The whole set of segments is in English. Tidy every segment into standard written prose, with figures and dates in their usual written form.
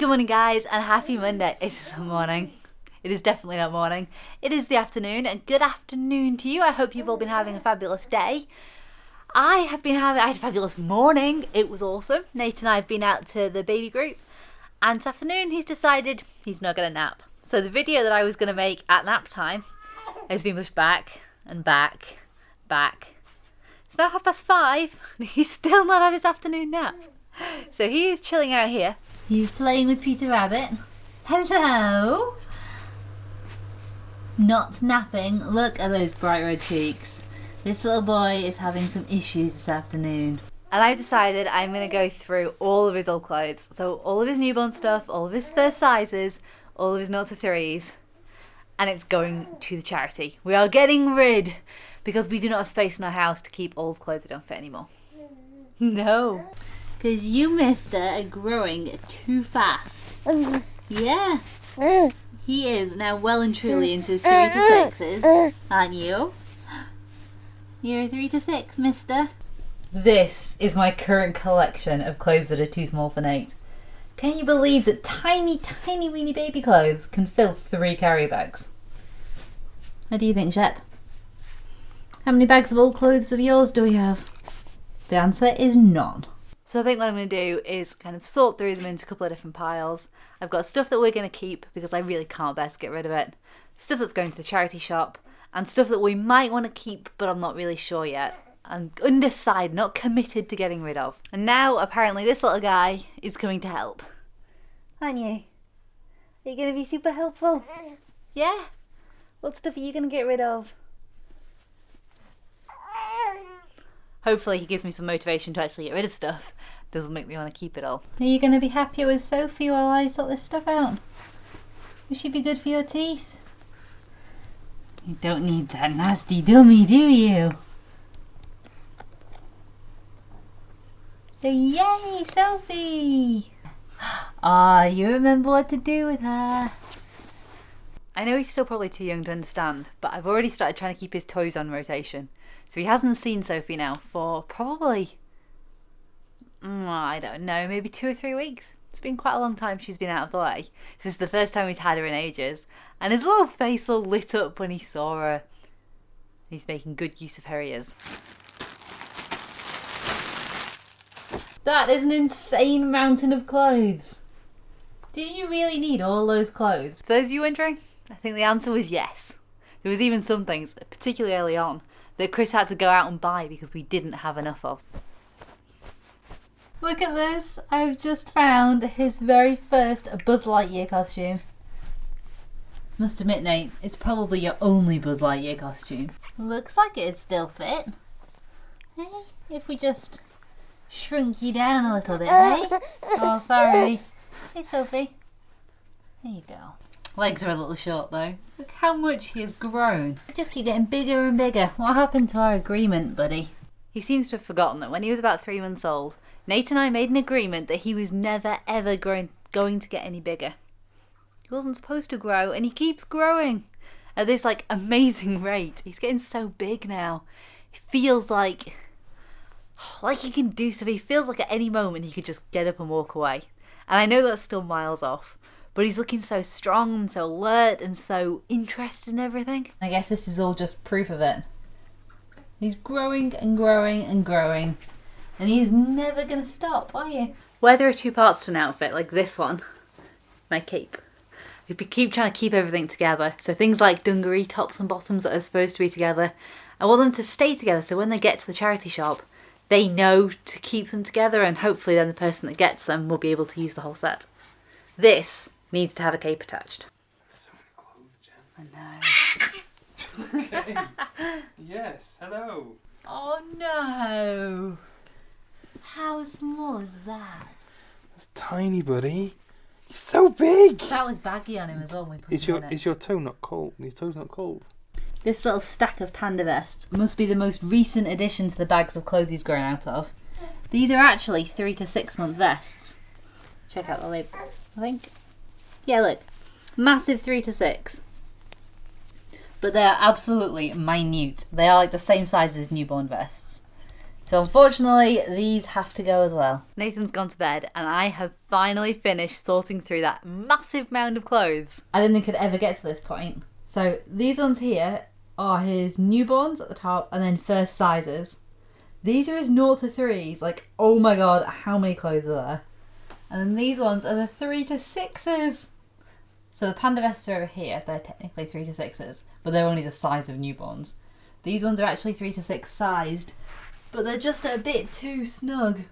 Good morning, guys, and happy Monday. It's not morning. It is definitely not morning. It is the afternoon, and good afternoon to you. I hope you've all been having a fabulous day. I had a fabulous morning. It was awesome. Nate and I have been out to the baby group, and this afternoon he's decided he's not going to nap. So the video that I was going to make at nap time has been pushed back and back. It's now 5:30, and he's still not had his afternoon nap. So he is chilling out here. He's playing with Peter Rabbit. Hello! Not napping. Look at those bright red cheeks. This little boy is having some issues this afternoon. And I've decided I'm going to go through all of his old clothes. So all of his newborn stuff, all of his first sizes, all of his 0 to 3s. And it's going to the charity. We are getting rid, because we do not have space in our house to keep old clothes that don't fit anymore. No. Because you, mister, are growing too fast. Yeah. He is now well and truly into his 3 to 6s, aren't you? You're a 3 to 6, mister. This is my current collection of clothes that are too small for Nate. Can you believe that tiny, tiny weeny baby clothes can fill 3 carry bags? What do you think, Shep? How many bags of old clothes of yours do we have? The answer is none. So I think what I'm going to do is kind of sort through them into a couple of different piles. I've got stuff that we're going to keep because I really can't bear to get rid of it. Stuff that's going to the charity shop. And stuff that we might want to keep, but I'm not really sure yet. I'm undecided, not committed to getting rid of. And now, apparently, this little guy is coming to help. Aren't you? Are you going to be super helpful? Yeah? What stuff are you going to get rid of? Hopefully he gives me some motivation to actually get rid of stuff. Doesn't make me want to keep it all. Are you going to be happier with Sophie while I sort this stuff out? Will she be good for your teeth? You don't need that nasty dummy, do you? So yay, Sophie! Ah, you remember what to do with her. I know he's still probably too young to understand, but I've already started trying to keep his toys on rotation. So he hasn't seen Sophie now for probably, I don't know, maybe 2 or 3 weeks. It's been quite a long time she's been out of the way. This is the first time he's had her in ages. And his little face all lit up when he saw her. He's making good use of her ears. That is an insane mountain of clothes. Did you really need all those clothes? For those of you wondering, I think the answer was yes. There was even some things, particularly early on, that Chris had to go out and buy because we didn't have enough of. Look at this! I've just found his very first Buzz Lightyear costume. Must admit, Nate, it's probably your only Buzz Lightyear costume. Looks like it'd still fit. Hey, if we just shrunk you down a little bit, hey? Oh, sorry. Hey, Sophie. There you go. Legs are a little short though. Look how much he has grown. I just keep getting bigger and bigger. What happened to our agreement, buddy? He seems to have forgotten that when he was about 3 months old, Nate and I made an agreement that he was never ever going to get any bigger. He wasn't supposed to grow, and he keeps growing at this amazing rate. He's getting so big now. He feels like he can do stuff. He feels like at any moment he could just get up and walk away. And I know that's still miles off. But he's looking so strong and so alert and so interested in everything. I guess this is all just proof of it. He's growing and growing and growing. And he's never going to stop, are you? Where there are 2 parts to an outfit, like this one, my cape, we keep trying to keep everything together. So things like dungaree tops and bottoms that are supposed to be together, I want them to stay together so when they get to the charity shop, they know to keep them together, and hopefully then the person that gets them will be able to use the whole set. This needs to have a cape attached. So many clothes, Jen. I know. Okay. Yes, hello. Oh no. How small is that? That's tiny, buddy. He's so big. That was baggy on him as well when we put him on it. Is your toe not cold? Your toe's not cold? This little stack of panda vests must be the most recent addition to the bags of clothes he's grown out of. These are actually 3 to 6 month vests. Check out the label, I think. Yeah, look. Massive 3 to 6. But they are absolutely minute. They are like the same size as newborn vests. So unfortunately, these have to go as well. Nathan's gone to bed and I have finally finished sorting through that massive mound of clothes. I didn't think I'd ever get to this point. So these ones here are his newborns at the top and then first sizes. These are his 0 to 3s. Like, oh my god, how many clothes are there? And then these ones are the 3 to 6s. So the panda vests are over here. They're technically 3 to 6s, but they're only the size of newborns. These ones are actually 3 to 6 sized, but they're just a bit too snug.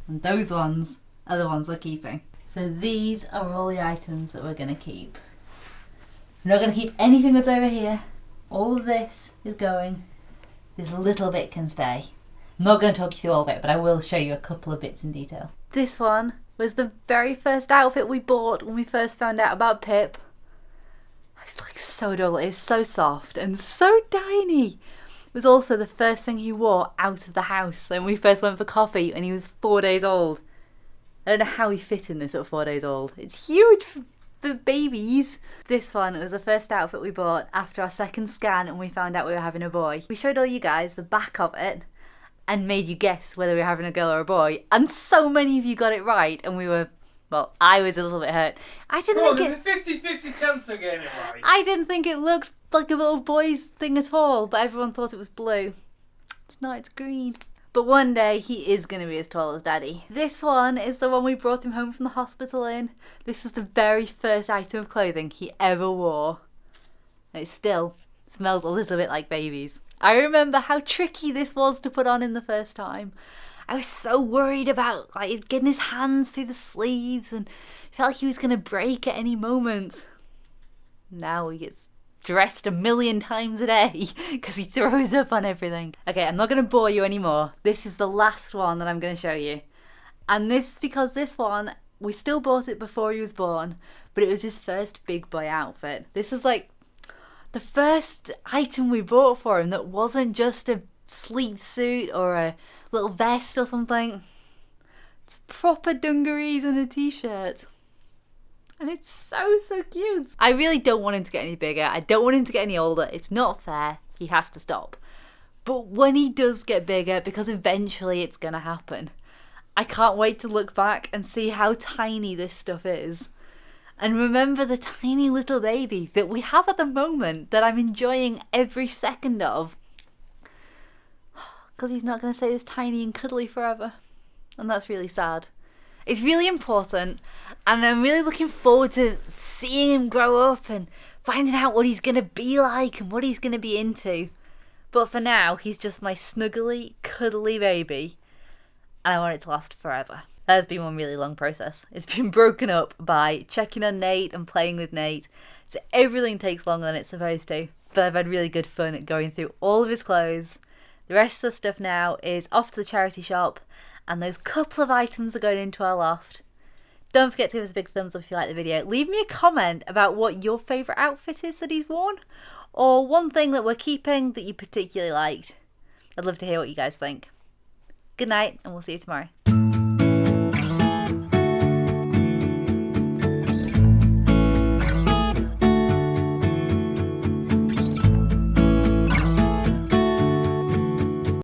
And those ones are the ones we're keeping. So these are all the items that we're going to keep. We're not going to keep anything that's over here. All of this is going. This little bit can stay. I'm not going to talk you through all of it, but I will show you a couple of bits in detail. This one was the very first outfit we bought when we first found out about Pip. It's like so adorable. It's so soft and so tiny. It was also the first thing he wore out of the house when we first went for coffee and he was 4 days old. I don't know how he fit in this at 4 days old. It's huge for babies. This one was the first outfit we bought after our second scan and we found out we were having a boy. We showed all you guys the back of it and made you guess whether we were having a girl or a boy, and so many of you got it right, and we were, well, I was a little bit hurt. There's a 50-50 chance of getting it right. I didn't think it looked like a little boy's thing at all, but everyone thought it was blue. It's not, it's green. But one day he is going to be as tall as Daddy. This one is the one we brought him home from the hospital in. This was the very first item of clothing he ever wore. And it still smells a little bit like babies. I remember how tricky this was to put on in the first time. I was so worried about like getting his hands through the sleeves and felt like he was going to break at any moment. Now he gets dressed 1,000,000 times a day because he throws up on everything. Okay, I'm not going to bore you anymore. This is the last one that I'm going to show you. And this is because this one, we still bought it before he was born, but it was his first big boy outfit. This is like the first item we bought for him that wasn't just a sleep suit or a little vest or something. It's proper dungarees and a t-shirt. And it's so cute. I really don't want him to get any bigger. I don't want him to get any older. It's not fair. He has to stop. But when he does get bigger, because eventually it's going to happen, I can't wait to look back and see how tiny this stuff is. And remember the tiny little baby that we have at the moment that I'm enjoying every second of. Because he's not going to stay this tiny and cuddly forever. And that's really sad. It's really important, and I'm really looking forward to seeing him grow up and finding out what he's going to be like and what he's going to be into. But for now, he's just my snuggly, cuddly baby, and I want it to last forever. That has been one really long process. It's been broken up by checking on Nate and playing with Nate, so everything takes longer than it's supposed to. But I've had really good fun at going through all of his clothes. The rest of the stuff now is off to the charity shop, and those couple of items are going into our loft. Don't forget to give us a big thumbs up if you like the video. Leave me a comment about what your favourite outfit is that he's worn, or one thing that we're keeping that you particularly liked. I'd love to hear what you guys think. Good night, and we'll see you tomorrow.